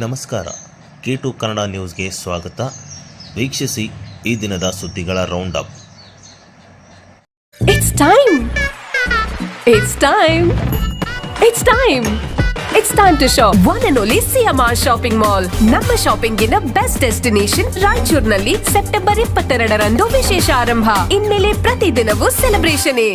ನಮಸ್ಕಾರ. K2 ಕನ್ನಡ ನ್ಯೂಸ್ಗೆ ಸ್ವಾಗತ. ವೀಕ್ಷಿಸಿ ಈ ದಿನದ ಸುದ್ದಿಗಳ round up. It's time. It's time. It's time. It's time to shop. One and only CMR Shopping Mall. ನಮ್ಮ ಶಾಪಿಂಗಿನ ಬೆಸ್ಟ್ ಡೆಸ್ಟಿನೇಷನ್ ರಾಯಚೂರಿನಲ್ಲಿ ಸೆಪ್ಟೆಂಬರ್ 22ರಂದು ವಿಶೇಷ ಆರಂಭ. ಇನ್ಮೇಲೆ ಪ್ರತಿದಿನವೂ ಸೆಲೆಬ್ರೇಷನ್.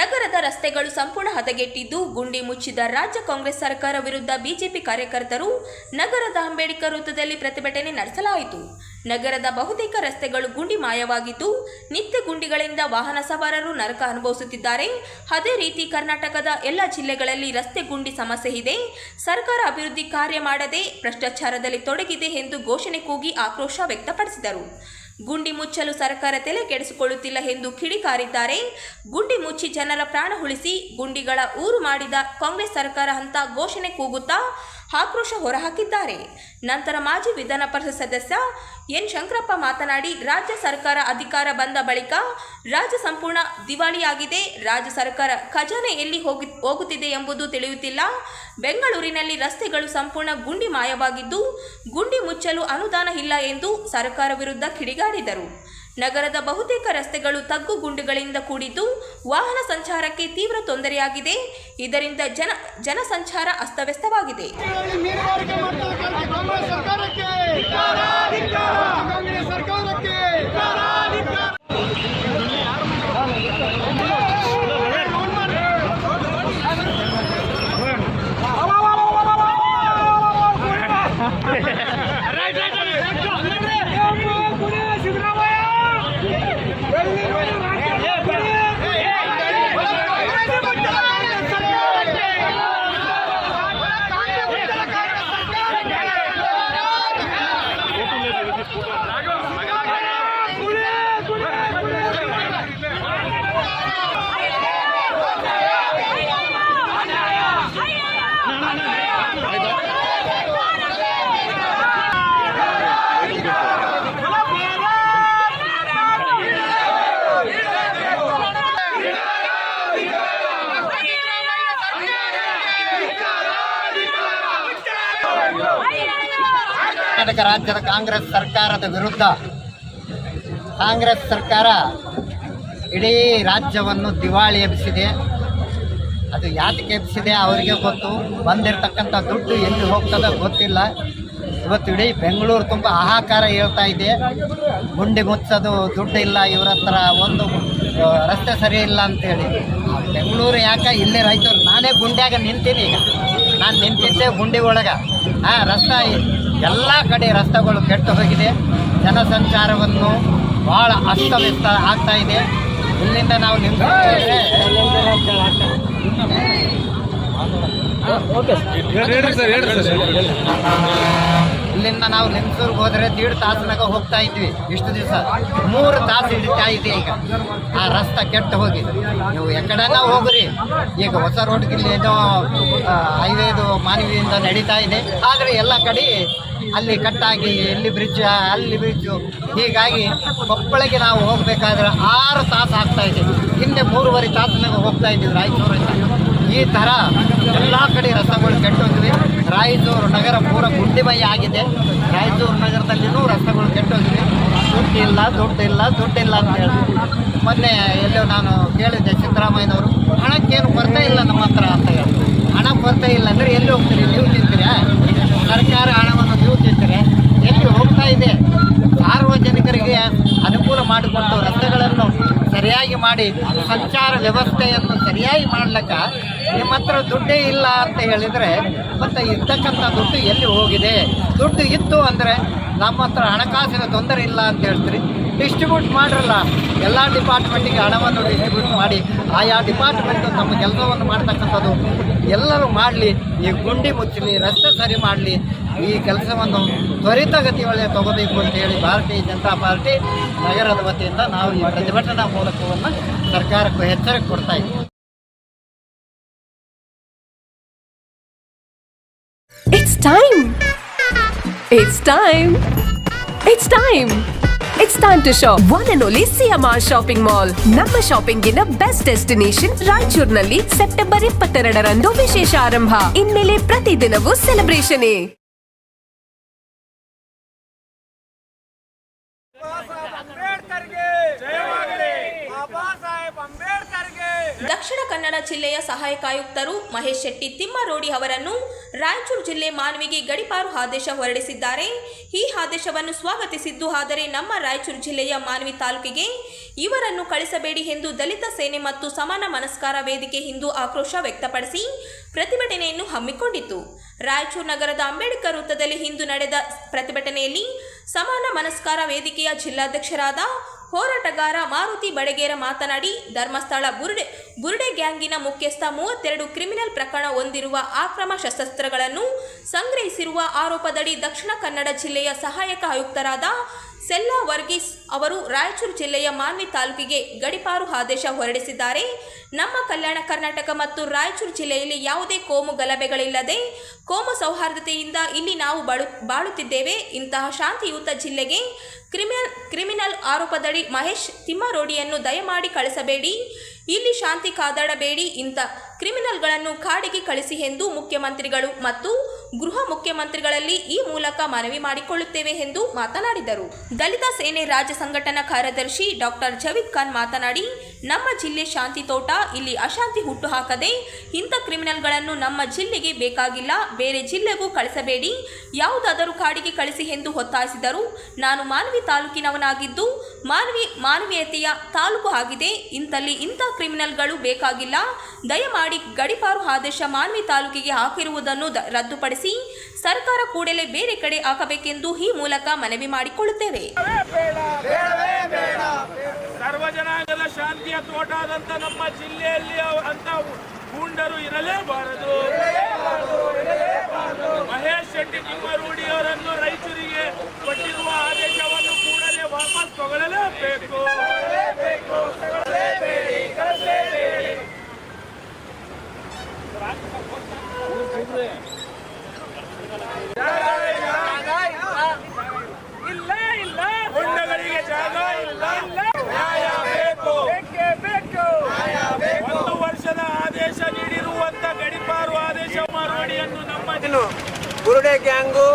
ನಗರದ ರಸ್ತೆಗಳು ಸಂಪೂರ್ಣ ಹದಗೆಟ್ಟಿದ್ದು ಗುಂಡಿ ಮುಚ್ಚಿದ ರಾಜ್ಯ ಕಾಂಗ್ರೆಸ್ ಸರ್ಕಾರ ವಿರುದ್ಧ ಬಿಜೆಪಿ ಕಾರ್ಯಕರ್ತರು ನಗರದ ಅಂಬೇಡ್ಕರ್ ವೃತ್ತದಲ್ಲಿ ಪ್ರತಿಭಟನೆ ನಡೆಸಲಾಯಿತು. ನಗರದ ಬಹುತೇಕ ರಸ್ತೆಗಳು ಗುಂಡಿ ಮಾಯವಾಗಿದ್ದು ನಿತ್ಯ ಗುಂಡಿಗಳಿಂದ ವಾಹನ ಸವಾರರು ನರಕ ಅನುಭವಿಸುತ್ತಿದ್ದಾರೆ. ಅದೇ ರೀತಿ ಕರ್ನಾಟಕದ ಎಲ್ಲ ಜಿಲ್ಲೆಗಳಲ್ಲಿ ರಸ್ತೆ ಗುಂಡಿ ಸಮಸ್ಯೆ ಇದೆ. ಸರ್ಕಾರ ಅಭಿವೃದ್ಧಿ ಕಾರ್ಯ ಮಾಡದೆ ಭ್ರಷ್ಟಾಚಾರದಲ್ಲಿ ತೊಡಗಿದೆ ಎಂದು ಘೋಷಣೆ ಕೂಗಿ ಆಕ್ರೋಶ ವ್ಯಕ್ತಪಡಿಸಿದರು. ಗುಂಡಿ ಮುಚ್ಚಲು ಸರ್ಕಾರ ತಲೆ ಕೆಡಿಸಿಕೊಳ್ಳುತ್ತಿಲ್ಲ ಎಂದು ಕಿಡಿಕಾರಿದ್ದಾರೆ. ಗುಂಡಿ ಮುಚ್ಚಿ ಜನರ ಪ್ರಾಣ ಉಳಿಸಿ ಗುಂಡಿಗಳ ಊರು ಮಾಡಿದ ಕಾಂಗ್ರೆಸ್ ಸರ್ಕಾರ ಅಂತ ಘೋಷಣೆ ಕೂಗುತ್ತಾ ಆಕ್ರೋಶ ಹೊರಹಾಕಿದ್ದಾರೆ. ನಂತರ ಮಾಜಿ ವಿಧಾನ ಪರಿಷತ್ ಸದಸ್ಯ ಎನ್ ಶಂಕರಪ್ಪ ಮಾತನಾಡಿ, ರಾಜ್ಯ ಸರ್ಕಾರ ಅಧಿಕಾರ ಬಂದ ಬಳಿಕ ರಾಜ್ಯ ಸಂಪೂರ್ಣ ದಿವಾಳಿಯಾಗಿದೆ. ರಾಜ್ಯ ಸರ್ಕಾರ ಖಜಾನೆ ಎಲ್ಲಿ ಹೋಗುತ್ತಿದೆ ಎಂಬುದು ತಿಳಿಯುತ್ತಿಲ್ಲ. ಬೆಂಗಳೂರಿನಲ್ಲಿ ರಸ್ತೆಗಳು ಸಂಪೂರ್ಣ ಗುಂಡಿ ಮಾಯವಾಗಿದ್ದು ಗುಂಡಿ ಮುಚ್ಚಲು ಅನುದಾನ ಇಲ್ಲ ಎಂದು ಸರ್ಕಾರ ವಿರುದ್ಧ ಕಿಡಿಗಾಡಿದರು. ನಗರದ ಬಹುತೇಕ ರಸ್ತೆಗಳು ತಗ್ಗು ಗುಂಡಿಗಳಿಂದ ಕೂಡಿದ್ದು ವಾಹನ ಸಂಚಾರಕ್ಕೆ ತೀವ್ರ ತೊಂದರೆಯಾಗಿದೆ. ಇದರಿಂದ ಜನಸಂಚಾರ ಅಸ್ತವ್ಯಸ್ತವಾಗಿದೆ. ಕರ್ನಾಟಕ ರಾಜ್ಯದ ಕಾಂಗ್ರೆಸ್ ಸರ್ಕಾರದ ವಿರುದ್ಧ ಕಾಂಗ್ರೆಸ್ ಸರ್ಕಾರ ಇಡೀ ರಾಜ್ಯವನ್ನು ದಿವಾಳಿ ಎಬ್ಬಿಸಿದೆ. ಅದು ಯಾತಕ್ಕೆ ಎಬ್ಬಿಸಿದೆ ಅವರಿಗೆ ಗೊತ್ತು. ಬಂದಿರತಕ್ಕಂಥ ದುಡ್ಡು ಎಲ್ಲಿ ಹೋಗ್ತದೋ ಗೊತ್ತಿಲ್ಲ. ಇವತ್ತು ಇಡೀ ಬೆಂಗಳೂರು ತುಂಬ ಹಾಹಾಕಾರ ಹೇಳ್ತಾ ಇದೆ. ಗುಂಡಿ ಮುಚ್ಚೋದು ದುಡ್ಡು ಇಲ್ಲ, ಇವ್ರ ಹತ್ರ ಒಂದು ರಸ್ತೆ ಸರಿ ಇಲ್ಲ ಅಂತೇಳಿ. ಬೆಂಗಳೂರು ಯಾಕೆ ಇಲ್ಲೇ ರಾಯಚೂರು, ನಾನೇ ಗುಂಡ್ಯಾಗ ನಿಂತೀನಿ. ಈಗ ನಾನು ನಿಂತಿದ್ದೆ ಗುಂಡಿ ಒಳಗೆ. ರಸ್ತೆ ಎಲ್ಲ ಕಡೆ ರಸ್ತೆಗಳು ಕೆಟ್ಟು ಹೋಗಿದೆ. ಜನಸಂಚಾರವನ್ನು ಭಾಳ ಅಸ್ತವ್ಯಸ್ತ ಆಗ್ತಾ ಇದೆ. ಇಲ್ಲಿಂದ ನಾವು ಇಲ್ಲಿಂದ ನಾವು ಲಿಂಗಸೂರ್ಗೆ ಹೋದರೆ 1.5 ತಾಸಿನಾಗ ಹೋಗ್ತಾ ಇದ್ವಿ. ಇಷ್ಟು ದಿವಸ 3 ತಾಸು ಹಿಡಿತಾ ಇದೆ. ಈಗ ಆ ರಸ್ತೆ ಕೆಟ್ಟು ಹೋಗಿ ನೀವು ಎಕಡೆನ ಹೋಗ್ರಿ. ಈಗ ಹೊಸ ರೋಡ್ಗೆ ಏನೋ ಹೈವೇದು ಮಾನವಿಯಿಂದ ನಡೀತಾ ಇದೆ. ಆದರೆ ಎಲ್ಲ ಕಡೆ ಅಲ್ಲಿ ಕಟ್ಟಾಗಿ ಇಲ್ಲಿ ಬ್ರಿಡ್ಜ್, ಅಲ್ಲಿ ಬ್ರಿಡ್ಜು, ಹೀಗಾಗಿ ಕೊಪ್ಪಳಿಗೆ ನಾವು ಹೋಗಬೇಕಾದ್ರೆ 6 ತಾಸು ಆಗ್ತಾ ಇದೆ. ಹಿಂದೆ 3.5 ತಾಸಿನಾಗ ಹೋಗ್ತಾ ಇದ್ದೀವಿ ರಾಯಚೂರಿಂದ. ಈ ಥರ ಎಲ್ಲ ಕಡೆ ರಸ್ತೆಗಳು ಕೆಟ್ಟೋಗಿವೆ. ರಾಯಚೂರು ನಗರ ಪೂರ ಗುಂಡಿಮಯ ಆಗಿದೆ. ರಾಯಚೂರು ನಗರದಲ್ಲಿನೂ ರಸ್ತೆಗಳು ಕೆಟ್ಟೋಗಿವೆ. ದುಡ್ಡಿಲ್ಲ ಅಂತ ಹೇಳಿ ಮೊನ್ನೆ ಎಲ್ಲೋ ನಾನು ಕೇಳಿದ್ದೆ ಸಿದ್ದರಾಮಯ್ಯನವರು, ಹಣಕ್ಕೇನು ಕೊರತೆ ಇಲ್ಲ ನಮ್ಮ ಹತ್ರ ಅಂತ ಹೇಳಿ. ಹಣ ಕೊರತೆ ಇಲ್ಲ ಅಂದರೆ ಎಲ್ಲಿ ಹೋಗ್ತೀರಿ? ನೀವು ತಿಂತೀರಾ? ಸರ್ಕಾರ ಹಣವನ್ನು ನೀವು ತಿಂತೀರಿ? ಎಲ್ಲಿ ಹೋಗ್ತಾ ಇದೆ? ಸಾರ್ವಜನಿಕರಿಗೆ ಅನುಕೂಲ ಮಾಡಿಕೊಂಡು ರಸ್ತೆಗಳನ್ನು ಸರಿಯಾಗಿ ಮಾಡಿ ಸಂಚಾರ ವ್ಯವಸ್ಥೆಯನ್ನು ಸರಿಯಾಗಿ ಮಾಡ್ಲಿಕ್ಕೆ ನಿಮ್ಮ ಹತ್ರ ದುಡ್ಡೇ ಇಲ್ಲ ಅಂತ ಹೇಳಿದರೆ ಮತ್ತು ಇರ್ತಕ್ಕಂಥ ದುಡ್ಡು ಎಲ್ಲಿ ಹೋಗಿದೆ? ದುಡ್ಡು ಇತ್ತು ಅಂದರೆ ನಮ್ಮ ಹತ್ರ ಹಣಕಾಸಿನ ತೊಂದರೆ ಇಲ್ಲ ಅಂತ ಹೇಳ್ತೀರಿ. ಡಿಸ್ಟ್ರಿಬ್ಯೂಟ್ ಮಾಡಿರಲ್ಲ, ಎಲ್ಲ ಡಿಪಾರ್ಟ್ಮೆಂಟಿಗೆ ಹಣವನ್ನು ಡಿಸ್ಟ್ರಿಬ್ಯೂಟ್ ಮಾಡಿ ಆಯಾ ಡಿಪಾರ್ಟ್ಮೆಂಟು ತಮ್ಮ ಕೆಲಸವನ್ನು ಮಾಡ್ತಕ್ಕಂಥದ್ದು ಎಲ್ಲರೂ ಮಾಡಲಿ. ಈ ಗುಂಡಿ ಮುಚ್ಚಲಿ, ರಸ್ತೆ ಸರಿ ಮಾಡಲಿ. ಈ ಕೆಲಸವನ್ನು ತ್ವರಿತಗತಿಯೊಳಗೆ ತಗೋಬೇಕು ಅಂತ ಹೇಳಿ ಭಾರತೀಯ ಜನತಾ ಪಾರ್ಟಿ ನಗರದ ವತಿಯಿಂದ ನಾವು ಈ ಪ್ರತಿಭಟನಾ ಮೂಲಕವನ್ನು ಸರ್ಕಾರಕ್ಕೂ ಎಚ್ಚರಿಕೆ ಕೊಡ್ತಾ ಇದ್ದೀವಿ. It's time. It's time. It's time. It's time to shop. One and only CMR Shopping Mall. ನಮ್ಮ ಶಾಪಿಂಗ್ ಗಿನ ಬೆಸ್ಟ್ ಡೆಸ್ಟಿನೇಷನ್ ರಾಯಚೂರಿನಲ್ಲಿ ಸೆಪ್ಟೆಂಬರ್ 22ರಂದು ವಿಶೇಷ ಆರಂಭ. ಇನ್ಮೇಲೆ ಪ್ರತಿದಿನವೂ ಸೆಲೆಬ್ರೇಷನ್. ದಕ್ಷಿಣ ಕನ್ನಡ ಜಿಲ್ಲೆಯ ಸಹಾಯಕ ಆಯುಕ್ತರು ಮಹೇಶ್ ಶೆಟ್ಟಿ ತಿಮ್ಮಾರೋಡಿ ಅವರನ್ನು ರಾಯಚೂರು ಜಿಲ್ಲೆ ಮಾನ್ವಿಗೆ ಗಡೀಪಾರು ಆದೇಶ ಹೊರಡಿಸಿದ್ದಾರೆ. ಈ ಆದೇಶವನ್ನು ಸ್ವಾಗತಿಸಿದ್ದು, ಆದರೆ ನಮ್ಮ ರಾಯಚೂರು ಜಿಲ್ಲೆಯ ಮಾನ್ವಿ ತಾಲೂಕಿಗೆ ಇವರನ್ನು ಕಳಿಸಬೇಡಿ ಎಂದು ದಲಿತ ಸೇನೆ ಮತ್ತು ಸಮಾನ ಮನಸ್ಕಾರ ವೇದಿಕೆ ಇಂದು ಆಕ್ರೋಶ ವ್ಯಕ್ತಪಡಿಸಿ ಪ್ರತಿಭಟನೆಯನ್ನು ಹಮ್ಮಿಕೊಂಡಿತ್ತು. ರಾಯಚೂರು ನಗರದ ಅಂಬೇಡ್ಕರ್ ವೃತ್ತದಲ್ಲಿ ಇಂದು ನಡೆದ ಪ್ರತಿಭಟನೆಯಲ್ಲಿ ಸಮಾನ ಮನಸ್ಕಾರ ವೇದಿಕೆಯ ಜಿಲ್ಲಾಧ್ಯಕ್ಷರಾದ ಹೋರಾಟಗಾರ ಮಾರುತಿ ಬಡಗೇರ ಮಾತನಾಡಿ, ಧರ್ಮಸ್ಥಳ ಬುರುಡೆ ಗ್ಯಾಂಗಿನ ಮುಖ್ಯಸ್ಥ 32 ಕ್ರಿಮಿನಲ್ ಪ್ರಕರಣ ಹೊಂದಿರುವ ಅಕ್ರಮ ಶಸ್ತ್ರಾಸ್ತ್ರಗಳನ್ನು ಸಂಗ್ರಹಿಸಿರುವ ಆರೋಪದಡಿ ದಕ್ಷಿಣ ಕನ್ನಡ ಜಿಲ್ಲೆಯ ಸಹಾಯಕ ಆಯುಕ್ತರಾದ ಸೆಲ್ಲಾ ವರ್ಗೀಸ್ ಅವರು ರಾಯಚೂರು ಜಿಲ್ಲೆಯ ಮಾನ್ವಿ ತಾಲೂಕಿಗೆ ಗಡೀಪಾರು ಆದೇಶ ಹೊರಡಿಸಿದ್ದಾರೆ. ನಮ್ಮ ಕಲ್ಯಾಣ ಕರ್ನಾಟಕ ಮತ್ತು ರಾಯಚೂರು ಜಿಲ್ಲೆಯಲ್ಲಿ ಯಾವುದೇ ಕೋಮು ಗಲಭೆಗಳಿಲ್ಲದೆ ಕೋಮು ಸೌಹಾರ್ದತೆಯಿಂದ ಇಲ್ಲಿ ನಾವು ಬಾಳುತ್ತಿದ್ದೇವೆ. ಇಂತಹ ಶಾಂತಿಯುತ ಜಿಲ್ಲೆಗೆ ಕ್ರಿಮಿನಲ್ ಆರೋಪದಡಿ ಮಹೇಶ್ ತಿಮ್ಮಾರೋಡಿಯನ್ನು ದಯಮಾಡಿ ಕಳಿಸಬೇಡಿ. ಇಲ್ಲಿ ಶಾಂತಿ ಕಾದಾಡಬೇಡಿ. ಇಂಥ ಕ್ರಿಮಿನಲ್ಗಳನ್ನು ಕಾಡಿಗೆ ಕಳಿಸಿ ಎಂದು ಮುಖ್ಯಮಂತ್ರಿಗಳು ಮತ್ತು ಗೃಹ ಮುಖ್ಯಮಂತ್ರಿಗಳಲ್ಲಿ ಈ ಮೂಲಕ ಮನವಿ ಮಾಡಿಕೊಳ್ಳುತ್ತೇವೆ ಎಂದು ಮಾತನಾಡಿದರು. ದಲಿತ ಸೇನೆ ರಾಜ್ಯ ಸಂಘಟನಾ ಕಾರ್ಯದರ್ಶಿ ಡಾಕ್ಟರ್ ಜವೀದ್ ಖಾನ್ ಮಾತನಾಡಿ, ನಮ್ಮ ಜಿಲ್ಲೆ ಶಾಂತಿ ತೋಟ, ಇಲ್ಲಿ ಅಶಾಂತಿ ಹುಟ್ಟುಹಾಕದೆ ಇಂಥ ಕ್ರಿಮಿನಲ್ಗಳನ್ನು ನಮ್ಮ ಜಿಲ್ಲೆಗೆ ಬೇಕಾಗಿಲ್ಲ, ಬೇರೆ ಜಿಲ್ಲೆಗೂ ಕಳಿಸಬೇಡಿ, ಯಾವುದಾದರೂ ಕಾಡಿಗೆ ಕಳಿಸಿ ಎಂದು ಒತ್ತಾಯಿಸಿದರು. ನಾನು ಮಾನ್ವಿ ತಾಲೂಕಿನವನಾಗಿದ್ದು ಮಾನವೀಯತೆಯ ತಾಲೂಕು ಆಗಿದೆ. ಇಂಥ ಕ್ರಿಮಿನಲ್ಗಳು ಬೇಕಾಗಿಲ್ಲ. ದಯಮಾಡಿ ಗಡೀಪಾರು ಆದೇಶ ಮಾನ್ವಿ ತಾಲೂಕಿಗೆ ಹಾಕಿರುವುದನ್ನು ರದ್ದುಪಡಿಸಿ ಸರ್ಕಾರ ಕೂಡಲೇ ಬೇರೆ ಕಡೆ ಹಾಕಬೇಕೆಂದು ಈ ಮೂಲಕ ಮನವಿ ಮಾಡಿಕೊಳ್ಳುತ್ತೇವೆ. ಸರ್ವಜನಾಂಗದ ಶಾಂತಿಯ ತೋಟದಂತ ನಮ್ಮ ಜಿಲ್ಲೆಯಲ್ಲಿ ಅಂತ ಗೂಂಡರು ಇರಲೇಬಾರದು. ಮಹೇಶ್ ಶೆಟ್ಟಿ ತಿಮ್ಮಾರೋಡಿ ಅವರನ್ನು ರಾಯಚೂರಿಗೆ ಕೊಟ್ಟಿರುವ ಆದೇಶವನ್ನು ಕೂಡಲೇ ವಾಪಸ್ ತಗೊಳ್ಳಲೇಬೇಕು. ಇಲ್ಲ ಗುಂಡಗಳಿಗೆ ಜಾಗ ಇಲ್ಲ. ನ್ಯಾಯ ಬೇಕು. 1 ವರ್ಷದ ಆದೇಶ ನೀಡಿರುವಂತ ಗಡೀಪಾರು ಆದೇಶ ಮಾರೋಡಿಯನ್ನು ನಮ್ಮ ಬುರುಡೆ ಗ್ಯಾಂಗು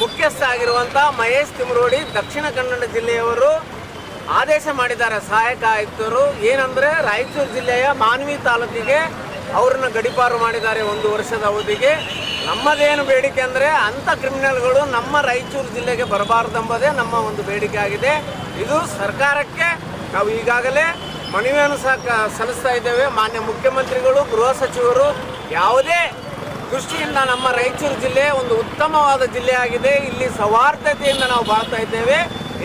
ಮುಖ್ಯಸ್ಥ ಆಗಿರುವಂಥ ಮಹೇಶ್ ತಿಮ್ಮಾರೋಡಿ ದಕ್ಷಿಣ ಕನ್ನಡ ಜಿಲ್ಲೆಯವರು ಆದೇಶ ಮಾಡಿದ್ದಾರೆ. ಸಹಾಯಕ ಆಯುಕ್ತರು ಏನಂದರೆ ರಾಯಚೂರು ಜಿಲ್ಲೆಯ ಮಾನ್ವಿ ತಾಲೂಕಿಗೆ ಅವ್ರನ್ನ ಗಡೀಪಾರು ಮಾಡಿದ್ದಾರೆ 1 ವರ್ಷದ ಅವಧಿಗೆ. ನಮ್ಮದೇನು ಬೇಡಿಕೆ ಅಂದರೆ ಅಂಥ ಕ್ರಿಮಿನಲ್ಗಳು ನಮ್ಮ ರಾಯಚೂರು ಜಿಲ್ಲೆಗೆ ಬರಬಾರ್ದೆಂಬುದೇ ನಮ್ಮ ಒಂದು ಬೇಡಿಕೆ ಆಗಿದೆ. ಇದು ಸರ್ಕಾರಕ್ಕೆ ನಾವು ಈಗಾಗಲೇ ಮನವಿಯನ್ನು ಸಲ್ಲಿಸ್ತಾ ಇದ್ದೇವೆ. ಮಾನ್ಯ ಮುಖ್ಯಮಂತ್ರಿಗಳು, ಗೃಹ ಸಚಿವರು ಯಾವುದೇ ದೃಷ್ಟಿಯಿಂದ ನಮ್ಮ ರಾಯಚೂರು ಜಿಲ್ಲೆ ಒಂದು ಉತ್ತಮವಾದ ಜಿಲ್ಲೆಯಾಗಿದೆ. ಇಲ್ಲಿ ಸೌಹಾರ್ದತೆಯಿಂದ ನಾವು ಬಾಳ್ತಾ ಇದ್ದೇವೆ.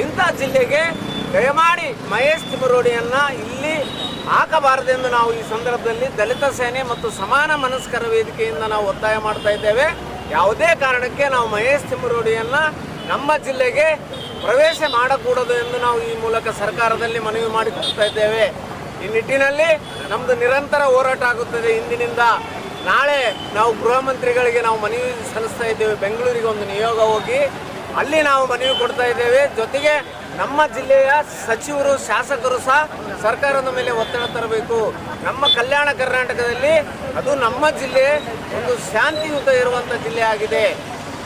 ಇಂಥ ಜಿಲ್ಲೆಗೆ ದಯಮಾಡಿ ಮಹೇಶ್ ತಿಮ್ಮಾರೋಡಿಯನ್ನು ಇಲ್ಲಿ ಹಾಕಬಾರದೆಂದು ನಾವು ಈ ಸಂದರ್ಭದಲ್ಲಿ ದಲಿತ ಸೇನೆ ಮತ್ತು ಸಮಾನ ಮನಸ್ಕರ ವೇದಿಕೆಯಿಂದ ನಾವು ಒತ್ತಾಯ ಮಾಡ್ತಾ ಇದ್ದೇವೆ. ಯಾವುದೇ ಕಾರಣಕ್ಕೆ ನಾವು ಮಹೇಶ್ ತಿಮ್ಮಾರೋಡಿಯನ್ನು ನಮ್ಮ ಜಿಲ್ಲೆಗೆ ಪ್ರವೇಶ ಮಾಡಕೂಡದು ಎಂದು ನಾವು ಈ ಮೂಲಕ ಸರ್ಕಾರದಲ್ಲಿ ಮನವಿ ಮಾಡಿಕೊಳ್ತಾ ಇದ್ದೇವೆ. ಈ ನಿಟ್ಟಿನಲ್ಲಿ ನಮ್ಮದು ನಿರಂತರ ಹೋರಾಟ ಆಗುತ್ತದೆ. ಇಂದಿನಿಂದ ನಾಳೆ ನಾವು ಗೃಹ ಮಂತ್ರಿಗಳಿಗೆ ನಾವು ಮನವಿ ಸಲ್ಲಿಸ್ತಾ ಇದ್ದೇವೆ. ಬೆಂಗಳೂರಿಗೆ ಒಂದು ನಿಯೋಗ ಹೋಗಿ ಅಲ್ಲಿ ನಾವು ಮನವಿ ಕೊಡ್ತಾ ಇದ್ದೇವೆ. ಜೊತೆಗೆ ನಮ್ಮ ಜಿಲ್ಲೆಯ ಸಚಿವರು, ಶಾಸಕರು ಸಹ ಸರ್ಕಾರದ ಮೇಲೆ ಒತ್ತಡ ತರಬೇಕು. ನಮ್ಮ ಕಲ್ಯಾಣ ಕರ್ನಾಟಕದಲ್ಲಿ ಅದು ನಮ್ಮ ಜಿಲ್ಲೆ ಒಂದು ಶಾಂತಿಯುತ ಇರುವಂಥ ಜಿಲ್ಲೆ ಆಗಿದೆ.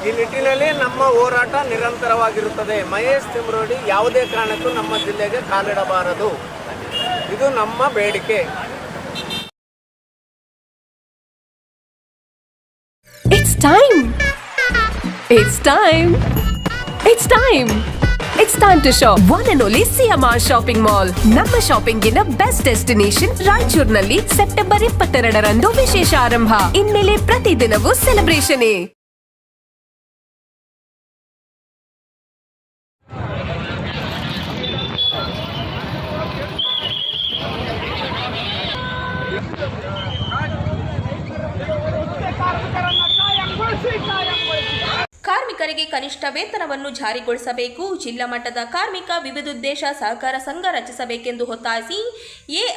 ಈ ನಿಟ್ಟಿನಲ್ಲಿ ನಮ್ಮ ಹೋರಾಟ ನಿರಂತರವಾಗಿರುತ್ತದೆ. ಮಹೇಶ್ ತಿಮ್ಮಾರೋಡಿ ಯಾವುದೇ ಕಾರಣಕ್ಕೂ ನಮ್ಮ ಜಿಲ್ಲೆಗೆ ಕಾಲಿಡಬಾರದು. ಇದು ನಮ್ಮ ಬೇಡಿಕೆ. It's time. It's time. It's time. It's time to shop. One and only CMR Shopping Mall. ನಮ್ಮ ಶಾಪಿಂಗ್ ಗಿನ ಬೆಸ್ಟ್ ಡೆಸ್ಟಿನೇಷನ್ ರಾಯಚೂರಿನಲ್ಲಿ ಸೆಪ್ಟೆಂಬರ್ 22ರಂದು ವಿಶೇಷ ಆರಂಭ. ಇನ್ಮೇಲೆ ಪ್ರತಿದಿನವೂ ಸೆಲೆಬ್ರೇಷನ್. ಕಾರ್ಮಿಕರಿಗೆ ಕನಿಷ್ಠ ವೇತನವನ್ನು ಜಾರಿಗೊಳಿಸಬೇಕು. ಜಿಲ್ಲಾ ಮಟ್ಟದ ಕಾರ್ಮಿಕ ವಿವಿಧೋದ್ದೇಶ ಸಹಕಾರ ಸಂಘ ರಚಿಸಬೇಕೆಂದು ಒತ್ತಾಯಿಸಿ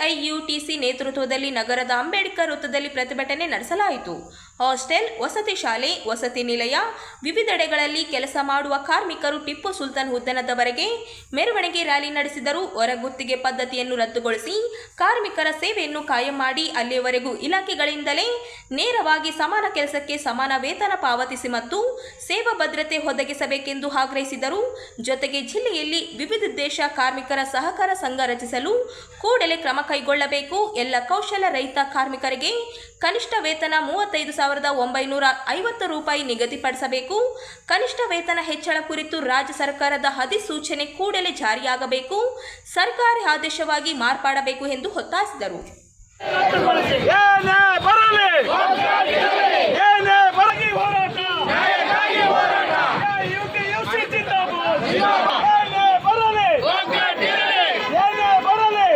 ಎಐಯುಟಿಸಿ ನೇತೃತ್ವದಲ್ಲಿ ನಗರದ ಅಂಬೇಡ್ಕರ್ ವೃತ್ತದಲ್ಲಿ ಪ್ರತಿಭಟನೆ ನಡೆಸಲಾಯಿತು. ಹಾಸ್ಟೆಲ್, ವಸತಿ ಶಾಲೆ, ವಸತಿ ನಿಲಯ, ವಿವಿಧೆಡೆಗಳಲ್ಲಿ ಕೆಲಸ ಮಾಡುವ ಕಾರ್ಮಿಕರು ಟಿಪ್ಪು ಸುಲ್ತಾನ್ ಉದ್ಯಾನದವರೆಗೆ ಮೆರವಣಿಗೆ ರ್ಯಾಲಿ ನಡೆಸಿದರು. ಹೊರಗುತ್ತಿಗೆ ಪದ್ಧತಿಯನ್ನು ರದ್ದುಗೊಳಿಸಿ ಕಾರ್ಮಿಕರ ಸೇವೆಯನ್ನು ಕಾಯಂ ಮಾಡಿ ಅಲ್ಲಿಯವರೆಗೂ ಇಲಾಖೆಗಳಿಂದಲೇ ನೇರವಾಗಿ ಸಮಾನ ಕೆಲಸಕ್ಕೆ ಸಮಾನ ವೇತನ ಪಾವತಿಸಿ ಮತ್ತು ಸೇವಾ ಭದ್ರತೆ ಒದಗಿಸಬೇಕೆಂದು ಆಗ್ರಹಿಸಿದರು. ಜೊತೆಗೆ ಜಿಲ್ಲೆಯಲ್ಲಿ ವಿವಿಧ ದೇಶ ಕಾರ್ಮಿಕರ ಸಹಕಾರ ಸಂಘ ರಚಿಸಲು ಕೂಡಲೇ ಕ್ರಮ ಕೈಗೊಳ್ಳಬೇಕು. ಎಲ್ಲ ಕೌಶಲ್ಯ ರಹಿತ ಕಾರ್ಮಿಕರಿಗೆ ಕನಿಷ್ಠ ವೇತನ 35,950 ರೂಪಾಯಿ ನಿಗದಿಪಡಿಸಬೇಕು. ಕನಿಷ್ಠ ವೇತನ ಹೆಚ್ಚಳ ಕುರಿತು ರಾಜ್ಯ ಸರ್ಕಾರದ ಅಧಿಸೂಚನೆ ಕೂಡಲೇ ಜಾರಿಯಾಗಬೇಕು. ಸರ್ಕಾರಿ ಆದೇಶವಾಗಿ ಮಾರ್ಪಾಡಬೇಕು ಎಂದು ಒತ್ತಾಯಿಸಿದರು. ಏನೇ ಬರಲಿ ಏನೇ ಬರಲಿ ಹೋರಾಟ ಯುಟಿ ಜಿಂದಾಬಾದ್. ಏನೇ ಬರಲಿ ಏನೇ ಬರಲಿ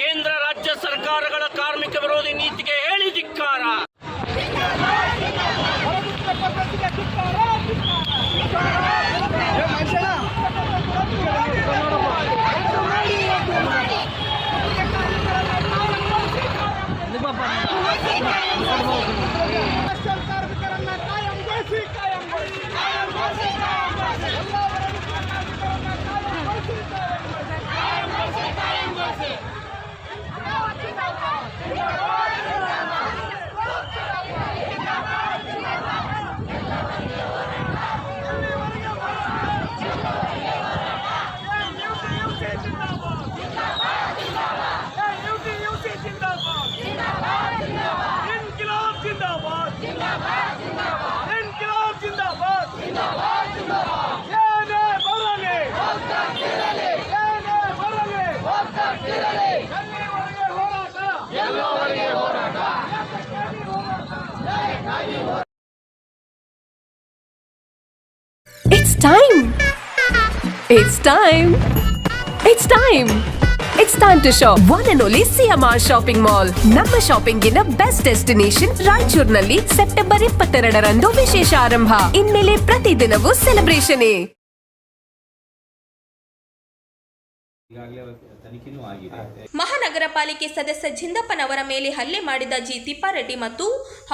ಕೇಂದ್ರ ರಾಜ್ಯ ಸರ್ಕಾರಗಳ ಕಾರ್ಮಿಕ ವಿರೋಧಿ ನೀತಿಗೆ ಹೇಳಿ ಧಿಕ್ಕಾರ. It's time. It's time. It's time. It's time to shop. One and only CMR Shopping Mall. ನಮ್ಮ ಶಾಪಿಂಗಿನ ಬೆಸ್ಟ್ ಡೆಸ್ಟಿನೇಷನ್ ರಾಯಚೂರಿನಲ್ಲಿ ಸೆಪ್ಟೆಂಬರ್ 22ರಂದು ವಿಶೇಷ ಆರಂಭ. ಇನ್ಮೇಲೆ ಪ್ರತಿದಿನವೂ ಸೆಲೆಬ್ರೇಷನ್. ಮಹಾನಗರ ಪಾಲಿಕೆ ಸದಸ್ಯ ಜಿಂದಪ್ಪನವರ ಮೇಲೆ ಹಲ್ಲೆ ಮಾಡಿದ ಜಿ ತಿಪ್ಪಾರೆಡ್ಡಿ ಮತ್ತು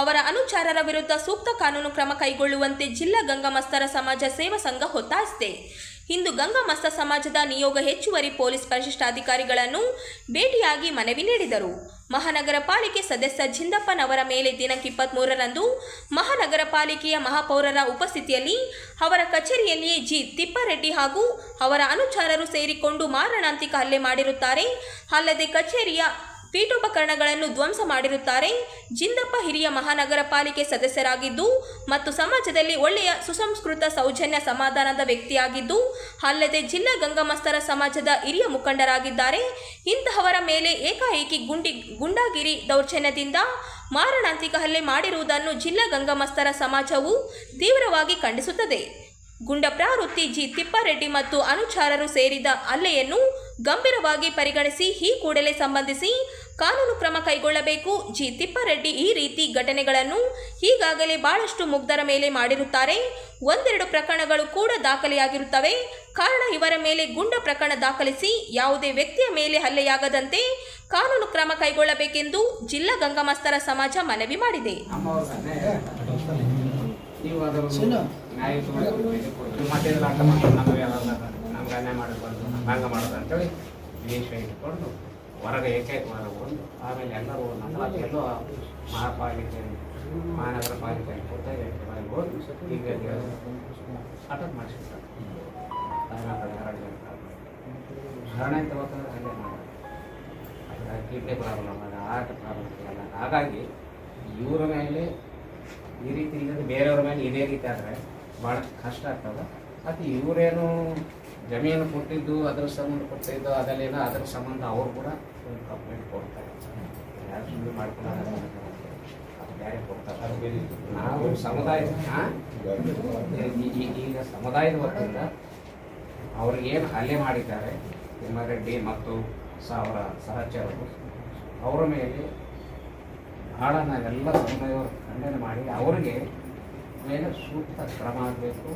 ಅವರ ಅನುಚರರ ವಿರುದ್ಧ ಸೂಕ್ತ ಕಾನೂನು ಕ್ರಮ ಕೈಗೊಳ್ಳುವಂತೆ ಜಿಲ್ಲಾ ಗಂಗಾಮಸ್ಥರ ಸಮಾಜ ಸೇವಾ ಸಂಘ ಒತ್ತಾಯಿಸಿದೆ. ಇಂದು ಗಂಗಾಮಸ್ತ ಸಮಾಜದ ನಿಯೋಗ ಹೆಚ್ಚುವರಿ ಪೊಲೀಸ್ ವರಿಷ್ಠಾಧಿಕಾರಿಗಳನ್ನು ಭೇಟಿಯಾಗಿ ಮನವಿ ನೀಡಿದರು. ಮಹಾನಗರ ಪಾಲಿಕೆ ಸದಸ್ಯ ಜಿಂದಪ್ಪನವರ ಮೇಲೆ ದಿನಾಂಕ 23ರಂದು ಮಹಾನಗರ ಪಾಲಿಕೆಯ ಮಹಾಪೌರರ ಉಪಸ್ಥಿತಿಯಲ್ಲಿ ಅವರ ಕಚೇರಿಯಲ್ಲಿಯೇ ಜಿ ತಿಪ್ಪಾರೆಡ್ಡಿ ಹಾಗೂ ಅವರ ಅನುಚರರು ಸೇರಿಕೊಂಡು ಮಾರಣಾಂತಿಕ ಹಲ್ಲೆ ಮಾಡಿರುತ್ತಾರೆ. ಅಲ್ಲದೆ ಕಚೇರಿಯ ಪೀಠೋಪಕರಣಗಳನ್ನು ಧ್ವಂಸ ಮಾಡಿರುತ್ತಾರೆ. ಜಿಂದಪ್ಪ ಹಿರಿಯ ಮಹಾನಗರ ಪಾಲಿಕೆ ಸದಸ್ಯರಾಗಿದ್ದು ಮತ್ತು ಸಮಾಜದಲ್ಲಿ ಒಳ್ಳೆಯ ಸುಸಂಸ್ಕೃತ ಸೌಜನ್ಯ ಸಮಾಧಾನದ ವ್ಯಕ್ತಿಯಾಗಿದ್ದು ಅಲ್ಲದೆ ಜಿಲ್ಲಾ ಗಂಗಾಮಸ್ಥರ ಸಮಾಜದ ಹಿರಿಯ ಮುಖಂಡರಾಗಿದ್ದಾರೆ. ಇಂತಹವರ ಮೇಲೆ ಏಕಾಏಕಿ ಗುಂಡಾಗಿರಿ ದೌರ್ಜನ್ಯದಿಂದ ಮಾರಣಾಂತಿಕ ಹಲ್ಲೆ ಮಾಡಿರುವುದನ್ನು ಜಿಲ್ಲಾ ಗಂಗಾಮಸ್ಥರ ಸಮಾಜವು ತೀವ್ರವಾಗಿ ಖಂಡಿಸುತ್ತದೆ. ಗುಂಡ ಪ್ರವೃತ್ತಿ ಜಿ ತಿಪ್ಪಾರೆಡ್ಡಿ ಮತ್ತು ಅನುಚರರು ಸೇರಿದ ಹಲ್ಲೆಯನ್ನು ಗಂಭೀರವಾಗಿ ಪರಿಗಣಿಸಿ ಈ ಕೂಡಲೇ ಸಂಬಂಧಿಸಿ ಕಾನೂನು ಕ್ರಮ ಕೈಗೊಳ್ಳಬೇಕು. ಜಿ ತಿಪ್ಪಾರೆಡ್ಡಿ ಈ ರೀತಿ ಘಟನೆಗಳನ್ನು ಈಗಾಗಲೇ ಬಹಳಷ್ಟು ಮುಗ್ಧರ ಮೇಲೆ ಮಾಡಿರುತ್ತಾರೆ. ಒಂದೆರಡು ಪ್ರಕರಣಗಳು ಕೂಡ ದಾಖಲೆಯಾಗಿರುತ್ತವೆ. ಕಾರಣ ಇವರ ಮೇಲೆ ಗುಂಡ ಪ್ರಕರಣ ದಾಖಲಿಸಿ ಯಾವುದೇ ವ್ಯಕ್ತಿಯ ಮೇಲೆ ಹಲ್ಲೆಯಾಗದಂತೆ ಕಾನೂನು ಕ್ರಮ ಕೈಗೊಳ್ಳಬೇಕೆಂದು ಜಿಲ್ಲಾ ಗಂಗಾಮಸ್ಥರ ಸಮಾಜ ಮನವಿ ಮಾಡಿದೆ. ನೀವು ಅದನ್ನು ನ್ಯಾಯಯುತವಾಗಿ ಮಧ್ಯದಲ್ಲಿ ಅರ್ಥ ಮಾಡ್ಕೊಂಡು ನಮಗೆ ಅನ್ಯಾಯ ಮಾಡಬಾರ್ದು, ಹಂಗೆ ಮಾಡೋದು ಅಂತೇಳಿ ದೇಶ ಇಟ್ಕೊಂಡು ಹೊರಗೆ ಏಕೈಕ ಹೊರಗೊಂಡು ಆಮೇಲೆ ಎಲ್ಲರೂ ಎಲ್ಲೋ ಮಹಾನಗರ ಪಾಲಿಕೆ ಹೋಗಿ ಈಗ ಅಟಕ್ ಮಾಡಿಸ್ಬಿಡ್ತಾರೆ. ಹರಣ ತಗೋತಂದ್ರೆ ಹಂಗೆ ಮಾಡೋದು, ಕಿಡ್ನಿ ಪ್ರಾಬ್ಲಮ್ ಅದ, ಹಾರ್ಟ್ ಪ್ರಾಬ್ಲಮ್ ಎಲ್ಲ. ಹಾಗಾಗಿ ಇವರ ಮೇಲೆ ಈ ರೀತಿ ಇಲ್ಲದೆ ಬೇರೆಯವ್ರ ಮೇಲೆ ಇದೇ ರೀತಿ ಆದರೆ ಭಾಳ ಕಷ್ಟ ಆಗ್ತದೆ. ಮತ್ತು ಇವರೇನು ಜಮೀನು ಕೊಟ್ಟಿದ್ದು ಅದ್ರ ಸಂಬಂಧ ಕೊಟ್ಟಿದ್ದು ಅದಲ್ಲೇನೋ ಅದ್ರ ಸಂಬಂಧ ಅವರು ಕೂಡ ಒಂದು ಕಂಪ್ಲೇಂಟ್ ಕೊಡ್ತಾರೆ. ಯಾರು ಸುಮ್ಮನೆ ಮಾಡ್ಕೊಳ್ಳೋದು ಅದು ಬೇರೆ ಕೊಡ್ತಾರೆ. ನಾವು ಸಮುದಾಯದ ಈಗ ಸಮುದಾಯದ ವತಿಯಿಂದ ಅವ್ರಿಗೇನು ಹಲ್ಲೆ ಮಾಡಿದ್ದಾರೆ ತಿಮ್ಮಾರೆಡ್ಡಿ ಮತ್ತು ಅವರ ಸಹಚರರು, ಅವರ ಮೇಲೆ ಭಾಳ ನಾವೆಲ್ಲ ಸಮುದಾಯವರು ಖಂಡನೆ ಮಾಡಿ ಅವರಿಗೆ ಮೇಲೆ ಸೂಕ್ತ ಕ್ರಮ ಆಗಬೇಕು,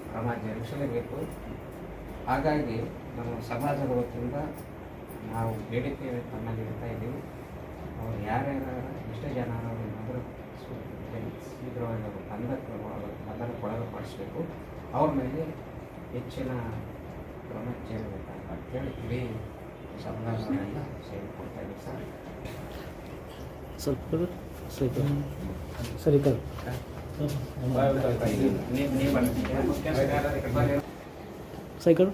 ಕ್ರಮ ಜರುಗಿಸಲೇಬೇಕು. ಹಾಗಾಗಿ ನಮ್ಮ ಸಮಾಜದ ವತಿಯಿಂದ ನಾವು ಬೇಡಿಕೆ ತಮ್ಮಲ್ಲಿ ಇಡ್ತಾ ಇದ್ದೀವಿ. ಅವ್ರು ಯಾರ್ಯಾರು ಎಷ್ಟೇ ಜನ ಏನಾದರೂ ಶೀಘ್ರವಾಗಿ ಅವರು ಬಂಧನಕ್ಕೊಳಪಡಿಸಬೇಕು. ಅವ್ರ ಮೇಲೆ ಹೆಚ್ಚಿನ ಕ್ರಮ ಜರುಗಬೇಕಂತ ಅಂತೇಳಿ ಇಡೀ ಸಮುದಾಯದವರೆಲ್ಲ ಸೇರಿಕೊಡ್ತಾ ಇದ್ದೀವಿ sir. Cycle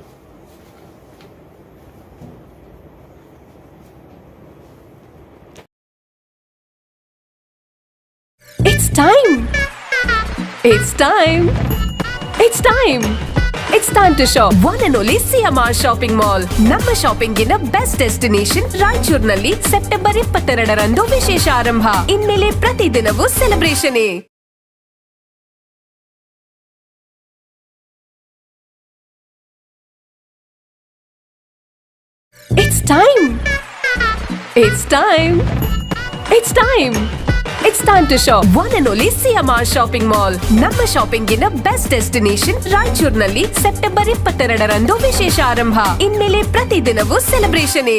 It's time! It's time! It's time! It's time to shop. One and only CMR Shopping Mall. ನಮ್ಮ ಶಾಪಿಂಗಿನ ಬೆಸ್ಟ್ ಡೆಸ್ಟಿನೇಷನ್ ರಾಯಚೂರಿನಲ್ಲಿ ಸೆಪ್ಟೆಂಬರ್ 22ರಂದು ವಿಶೇಷ ಆರಂಭ. ಇನ್ಮೇಲೆ ಪ್ರತಿದಿನವೂ celebration. It's time! It's time! It's time! It's time to shop. One and only CMR Shopping Mall. ನಮ್ಮ ಶಾಪಿಂಗಿನ best destination ರಾಯಚೂರಿನಲ್ಲಿ September 22ರಂದು ವಿಶೇಷ ಆರಂಭ. ಇನ್ಮೇಲೆ ಪ್ರತಿದಿನವೂ ಸೆಲೆಬ್ರೇಷನ್.